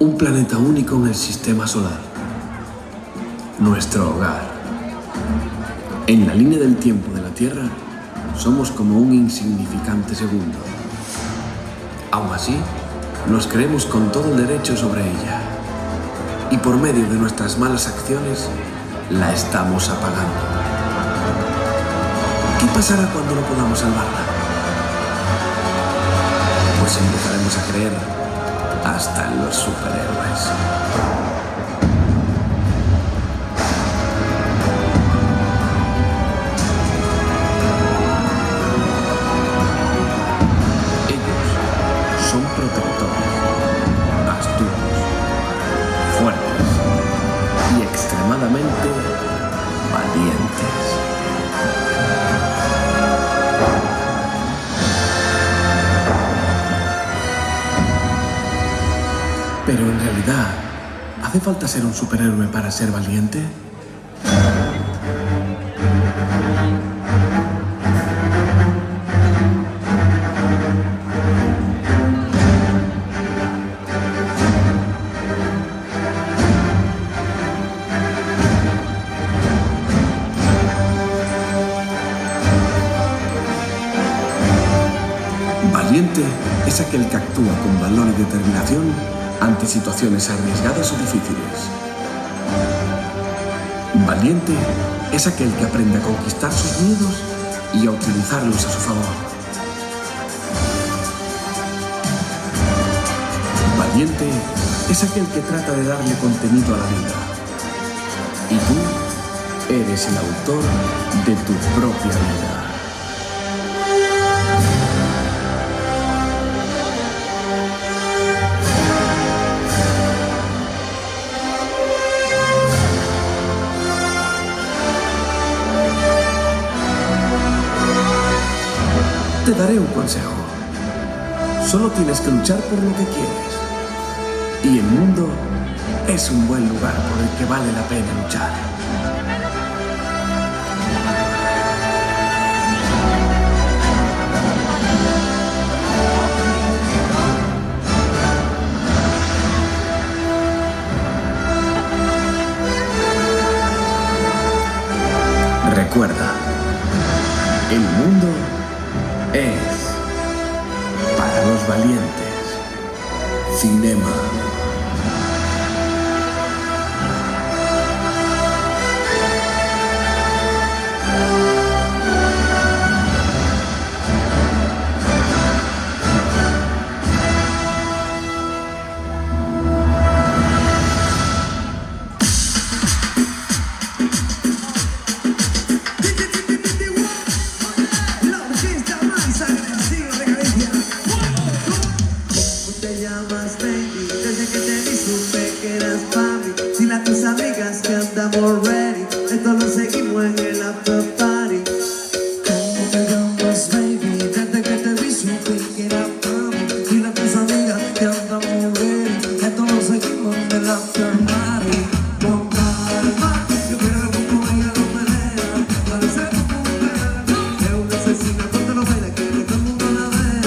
Un planeta único en el sistema solar. Nuestro hogar. En la línea del tiempo de la Tierra, somos como un insignificante segundo. Aún así, nos creemos con todo el derecho sobre ella. Y por medio de nuestras malas acciones, la estamos apagando. ¿Qué pasará cuando no podamos salvarla? Pues empezaremos a creer hasta en los superhéroes. Ellos son protectores, astutos, fuertes y extremadamente valientes. Pero en realidad, ¿hace falta ser un superhéroe para ser valiente? Valiente es aquel que actúa con valor y determinación ante situaciones arriesgadas o difíciles. Valiente es aquel que aprende a conquistar sus miedos y a utilizarlos a su favor. Valiente es aquel que trata de darle contenido a la vida. Y tú eres el autor de tu propia vida. Te daré un consejo. Solo tienes que luchar por lo que quieres. Y el mundo es un buen lugar por el que vale la pena luchar. Recuerda, el mundo es para los valientes. Cinema. Esto lo seguimos en el after party. ¿Cómo te llamas, baby? Desde que te vi supe que era mami. Dile a tus amigas que andamos ready. Esto lo seguimos en el after party. Con calma, yo quiero ver cómo ella lo pelea. Parece como un perro. Es una asesina cuando lo baila, quiere que todo el mundo la vea.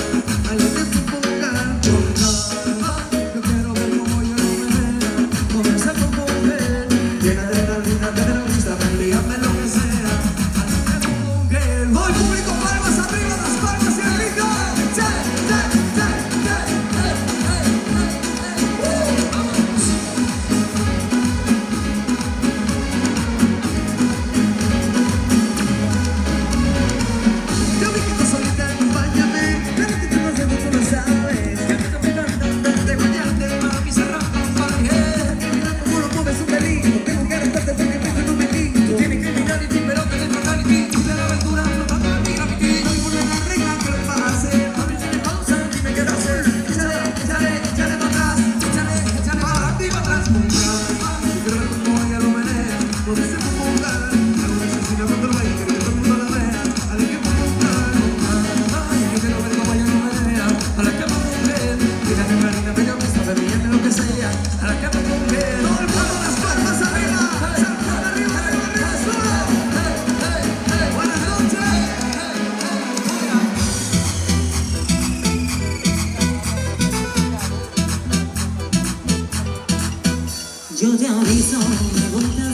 Ay, le tienes un poco con calma, yo quiero ver cómo ella lo pelea. Comienza como un perro. Llena de adrenalina, de terrorista, dígame lo que sea. Hoy público, palmas arriba, las palmas y arriba. Yo vi que tú solita acompáñame, pero que tú no sé cómo lo sabes. Que me estoy cantando, te guayate, mami, se rampa un paje. Que mira cómo lo mueves un delito. Tengo que arrestarte porque pienso en un delito. Tienes criminality, pero que es fatality. Y de la aventura, flotando en mi graffiti. No importa la regla que lo vas a hacer. A mí se me pausa, dime qué hacer. Échale, échale, échale para atrás. Échale, échale para adelante y para atrás. Con calma, yo quiero ver cómo ella lo menea. No dice cómo jugar. Es una asesina cuando lo baila, quiere que todo el mundo la vea. A la que puedo jugar. Yo quiero ver cómo ella lo menea. A la cama mujer. Tira de marina, bella vista, bebíame lo que sea. A la cama mujer. Todo el mundo las palmas arriba. Saltar arriba, arriba, solo. Buenas noches. Yo te aviso, me voy a